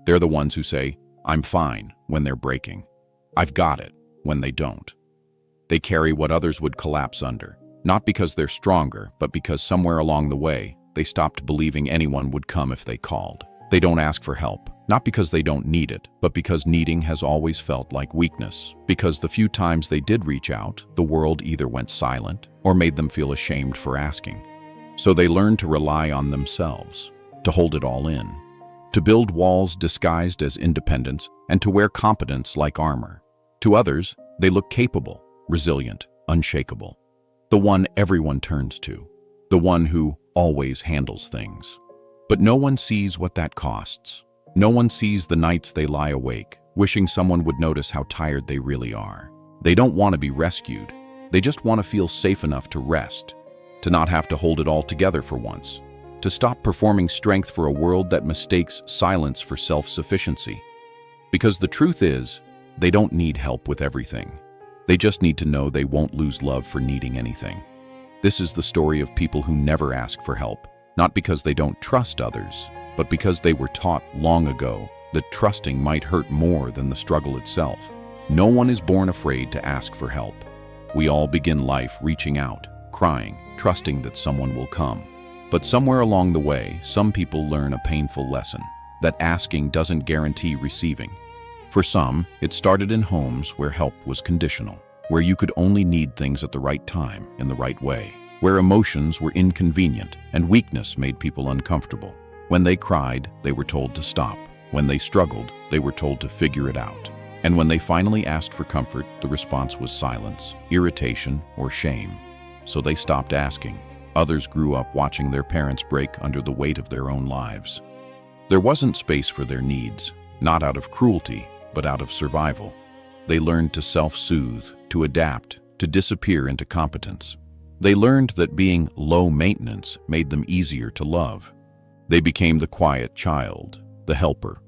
They're the ones who say, "I'm fine," when they're breaking. "I've got it," when they don't. They carry what others would collapse under, not because they're stronger, but because somewhere along the way, they stopped believing anyone would come if they called. They don't ask for help, not because they don't need it, but because needing has always felt like weakness. Because the few times they did reach out, the world either went silent or made them feel ashamed for asking. So they learned to rely on themselves, to hold it all in, to build walls disguised as independence, and to wear competence like armor. To others, they look capable, resilient, unshakable. The one everyone turns to, the one who always handles things. But no one sees what that costs. No one sees the nights they lie awake, wishing someone would notice how tired they really are. They don't want to be rescued. They just want to feel safe enough to rest, to not have to hold it all together for once, to stop performing strength for a world that mistakes silence for self-sufficiency. Because the truth is, they don't need help with everything. They just need to know they won't lose love for needing anything. This is the story of people who never ask for help, not because they don't trust others, but because they were taught long ago that trusting might hurt more than the struggle itself. No one is born afraid to ask for help. We all begin life reaching out, crying, trusting that someone will come. But somewhere along the way, some people learn a painful lesson, that asking doesn't guarantee receiving. For some, it started in homes where help was conditional, where you could only need things at the right time, in the right way, where emotions were inconvenient and weakness made people uncomfortable. When they cried, they were told to stop. When they struggled, they were told to figure it out. And when they finally asked for comfort, the response was silence, irritation, or shame. So they stopped asking. Others grew up watching their parents break under the weight of their own lives. There wasn't space for their needs, not out of cruelty, but out of survival. They learned to self-soothe, to adapt, to disappear into competence. They learned that being low maintenance made them easier to love. They became the quiet child, the helper,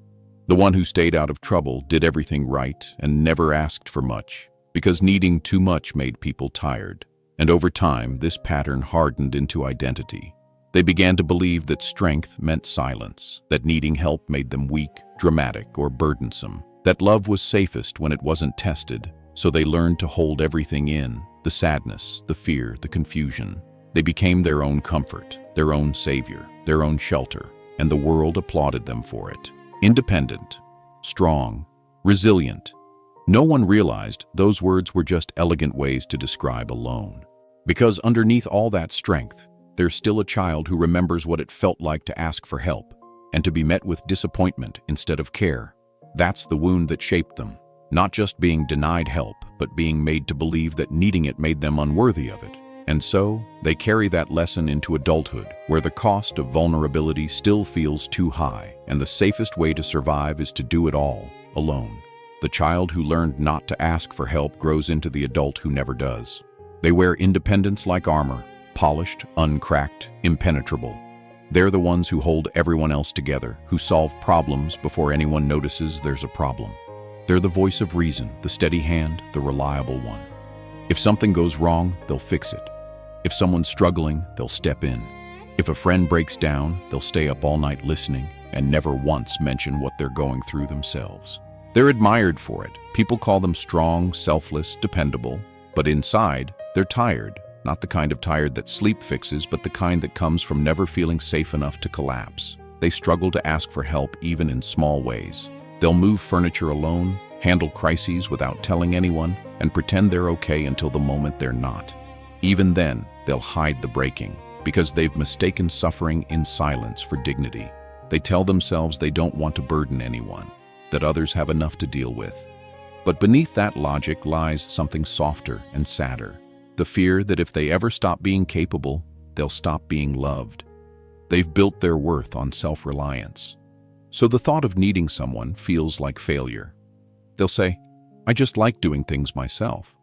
the one who stayed out of trouble, did everything right, and never asked for much, because needing too much made people tired. And over time, this pattern hardened into identity. They began to believe that strength meant silence, that needing help made them weak, dramatic, or burdensome, that love was safest when it wasn't tested. So they learned to hold everything in, the sadness, the fear, the confusion. They became their own comfort, their own savior, their own shelter, and the world applauded them for it. Independent, strong, resilient. No one realized those words were just elegant ways to describe alone. Because underneath all that strength, there's still a child who remembers what it felt like to ask for help, and to be met with disappointment instead of care. That's the wound that shaped them. Not just being denied help, but being made to believe that needing it made them unworthy of it. And so, they carry that lesson into adulthood, where the cost of vulnerability still feels too high, and the safest way to survive is to do it all, alone. The child who learned not to ask for help grows into the adult who never does. They wear independence like armor, polished, uncracked, impenetrable. They're the ones who hold everyone else together, who solve problems before anyone notices there's a problem. They're the voice of reason, the steady hand, the reliable one. If something goes wrong, they'll fix it. If someone's struggling, they'll step in. If a friend breaks down, they'll stay up all night listening and never once mention what they're going through themselves. They're admired for it. People call them strong, selfless, dependable. But inside, they're tired. Not the kind of tired that sleep fixes, but the kind that comes from never feeling safe enough to collapse. They struggle to ask for help even in small ways. They'll move furniture alone, handle crises without telling anyone, and pretend they're okay until the moment they're not. Even then, they'll hide the breaking, because they've mistaken suffering in silence for dignity. They tell themselves they don't want to burden anyone, that others have enough to deal with. But beneath that logic lies something softer and sadder, the fear that if they ever stop being capable, they'll stop being loved. They've built their worth on self-reliance. So the thought of needing someone feels like failure. They'll say, "I just like doing things myself."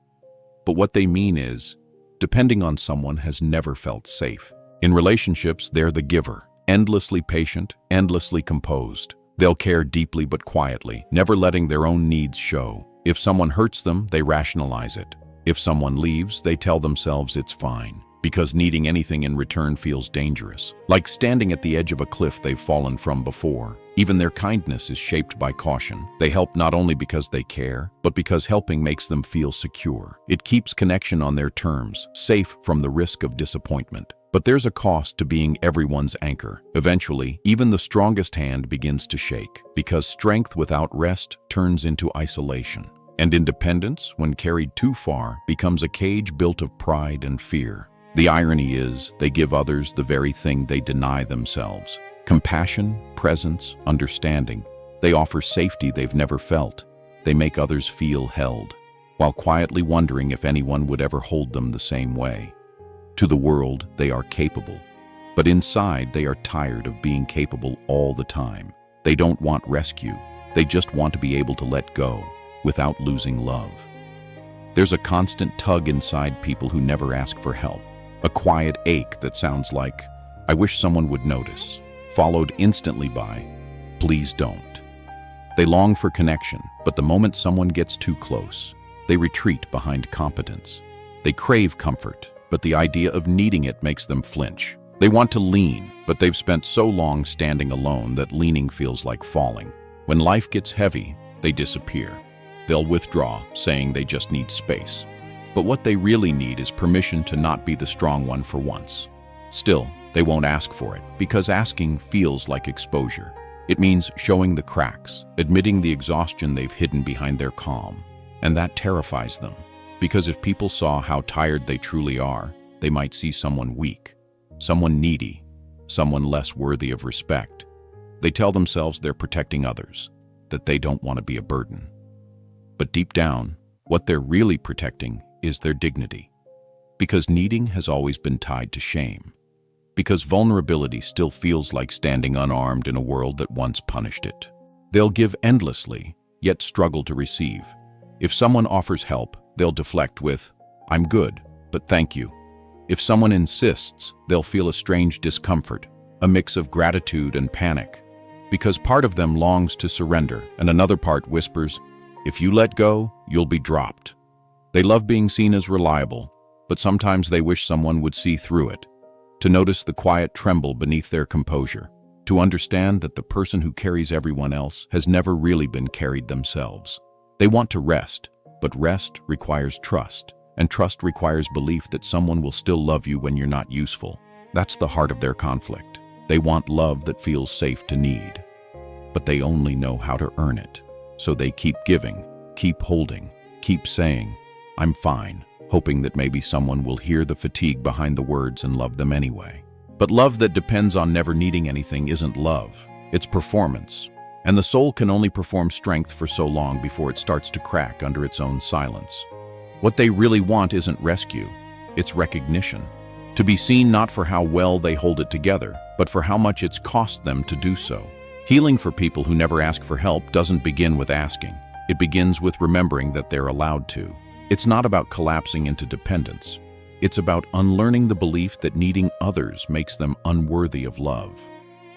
But what they mean is, depending on someone has never felt safe. In relationships, they're the giver, endlessly patient, endlessly composed. They'll care deeply but quietly, never letting their own needs show. If someone hurts them, they rationalize it. If someone leaves, they tell themselves it's fine, because needing anything in return feels dangerous, like standing at the edge of a cliff they've fallen from before. Even their kindness is shaped by caution. They help not only because they care, but because helping makes them feel secure. It keeps connection on their terms, safe from the risk of disappointment. But there's a cost to being everyone's anchor. Eventually, even the strongest hand begins to shake, because strength without rest turns into isolation. And independence, when carried too far, becomes a cage built of pride and fear. The irony is, they give others the very thing they deny themselves. Compassion, presence, understanding. They offer safety they've never felt. They make others feel held, while quietly wondering if anyone would ever hold them the same way. To the world, they are capable. But inside, they are tired of being capable all the time. They don't want rescue. They just want to be able to let go, without losing love. There's a constant tug inside people who never ask for help. A quiet ache that sounds like, "I wish someone would notice," followed instantly by, "Please don't." They long for connection, but the moment someone gets too close, they retreat behind competence. They crave comfort, but the idea of needing it makes them flinch. They want to lean, but they've spent so long standing alone that leaning feels like falling. When life gets heavy, they disappear. They'll withdraw, saying they just need space. But what they really need is permission to not be the strong one for once. Still, they won't ask for it, because asking feels like exposure. It means showing the cracks, admitting the exhaustion they've hidden behind their calm. And that terrifies them, because if people saw how tired they truly are, they might see someone weak, someone needy, someone less worthy of respect. They tell themselves they're protecting others, that they don't want to be a burden. But deep down, what they're really protecting is their dignity. Because needing has always been tied to shame. Because vulnerability still feels like standing unarmed in a world that once punished it. They'll give endlessly, yet struggle to receive. If someone offers help, they'll deflect with, "I'm good, but thank you." If someone insists, they'll feel a strange discomfort, a mix of gratitude and panic. Because part of them longs to surrender, and another part whispers, "If you let go, you'll be dropped." They love being seen as reliable, but sometimes they wish someone would see through it, to notice the quiet tremble beneath their composure, to understand that the person who carries everyone else has never really been carried themselves. They want to rest, but rest requires trust, and trust requires belief that someone will still love you when you're not useful. That's the heart of their conflict. They want love that feels safe to need, but they only know how to earn it. So they keep giving, keep holding, keep saying, "I'm fine," hoping that maybe someone will hear the fatigue behind the words and love them anyway. But love that depends on never needing anything isn't love, it's performance. And the soul can only perform strength for so long before it starts to crack under its own silence. What they really want isn't rescue, it's recognition. To be seen not for how well they hold it together, but for how much it's cost them to do so. Healing for people who never ask for help doesn't begin with asking. It begins with remembering that they're allowed to. It's not about collapsing into dependence. It's about unlearning the belief that needing others makes them unworthy of love.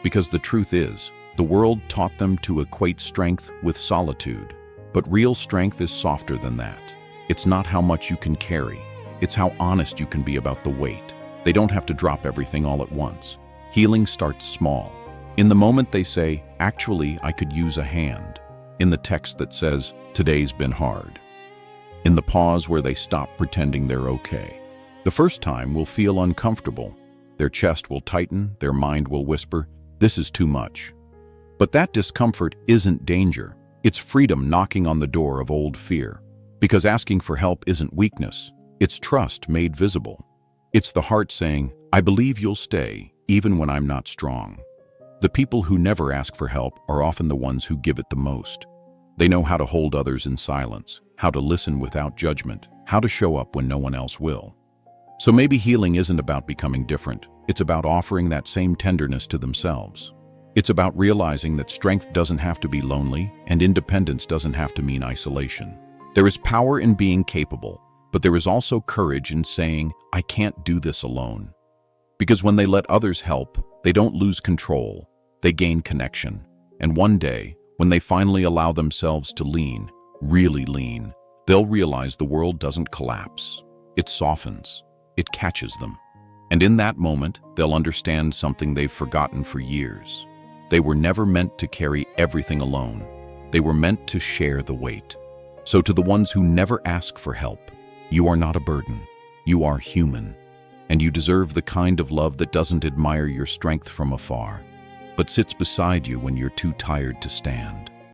Because the truth is, the world taught them to equate strength with solitude. But real strength is softer than that. It's not how much you can carry. It's how honest you can be about the weight. They don't have to drop everything all at once. Healing starts small. In the moment they say, "Actually, I could use a hand." In the text that says, "Today's been hard." In the pause where they stop pretending they're okay. The first time will feel uncomfortable. Their chest will tighten, their mind will whisper, "This is too much." But that discomfort isn't danger. It's freedom knocking on the door of old fear. Because asking for help isn't weakness. It's trust made visible. It's the heart saying, "I believe you'll stay, even when I'm not strong." The people who never ask for help are often the ones who give it the most. They know how to hold others in silence, how to listen without judgment, how to show up when no one else will. So maybe healing isn't about becoming different. It's about offering that same tenderness to themselves. It's about realizing that strength doesn't have to be lonely, and independence doesn't have to mean isolation. There is power in being capable, but there is also courage in saying, "I can't do this alone." Because when they let others help, they don't lose control, they gain connection. And one day, when they finally allow themselves to lean, really lean, they'll realize the world doesn't collapse. It softens. It catches them. And in that moment, they'll understand something they've forgotten for years. They were never meant to carry everything alone. They were meant to share the weight. So to the ones who never ask for help, you are not a burden. You are human. And you deserve the kind of love that doesn't admire your strength from afar, but sits beside you when you're too tired to stand.